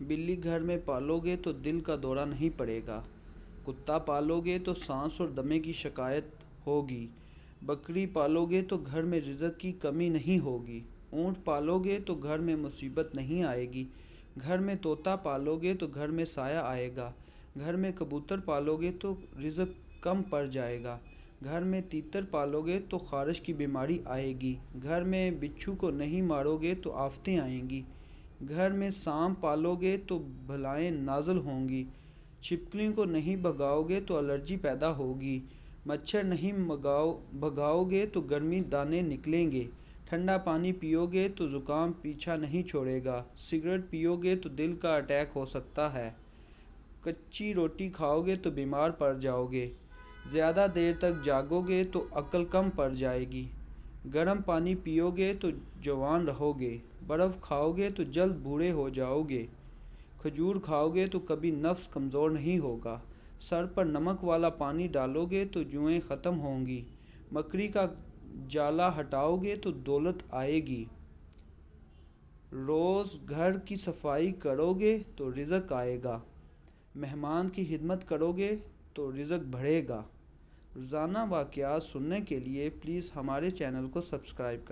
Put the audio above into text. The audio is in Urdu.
بلی گھر میں پالو گے تو دل کا دورہ نہیں پڑے گا۔ کتا پالو گے تو سانس اور دمے کی شکایت ہوگی۔ بکری پالو گے تو گھر میں رزق کی کمی نہیں ہوگی۔ اونٹ پالو گے تو گھر میں مصیبت نہیں آئے گی۔ گھر میں طوطا پالو گے تو گھر میں سایہ آئے گا۔ گھر میں کبوتر پالو گے تو رزق کم پڑ جائے گا۔ گھر میں تیتر پالو گے تو خارش کی بیماری آئے گی۔ گھر میں بچھو کو نہیں مارو گے تو آفتیں آئیں گی۔ گھر میں سانپ پالو گے تو بلائیں نازل ہوں گی۔ چھپکلیوں کو نہیں بھگاؤ گے تو الرجی پیدا ہوگی۔ مچھر نہیں بھگاؤ گے تو گرمی دانے نکلیں گے۔ ٹھنڈا پانی پیو گے تو زکام پیچھا نہیں چھوڑے گا۔ سگریٹ پیو گے تو دل کا اٹیک ہو سکتا ہے۔ کچی روٹی کھاؤ گے تو بیمار پڑ جاؤ گے۔ زیادہ دیر تک جاگو گے تو عقل کم پڑ جائے گی۔ گرم پانی پیو گے تو جوان رہو گے۔ برف کھاؤ گے تو جلد بوڑھے ہو جاؤ گے۔ کھجور کھاؤ گے تو کبھی نفس کمزور نہیں ہوگا۔ سر پر نمک والا پانی ڈالو گے تو جوئیں ختم ہوں گی۔ مکڑی کا جالا ہٹاؤ گے تو دولت آئے گی۔ روز گھر کی صفائی کرو گے تو رزق آئے گا۔ مہمان کی خدمت کرو گے تو رزق بڑھے گا۔ روزانہ واقعات سننے کے لیے پلیز ہمارے چینل کو سبسکرائب کریں۔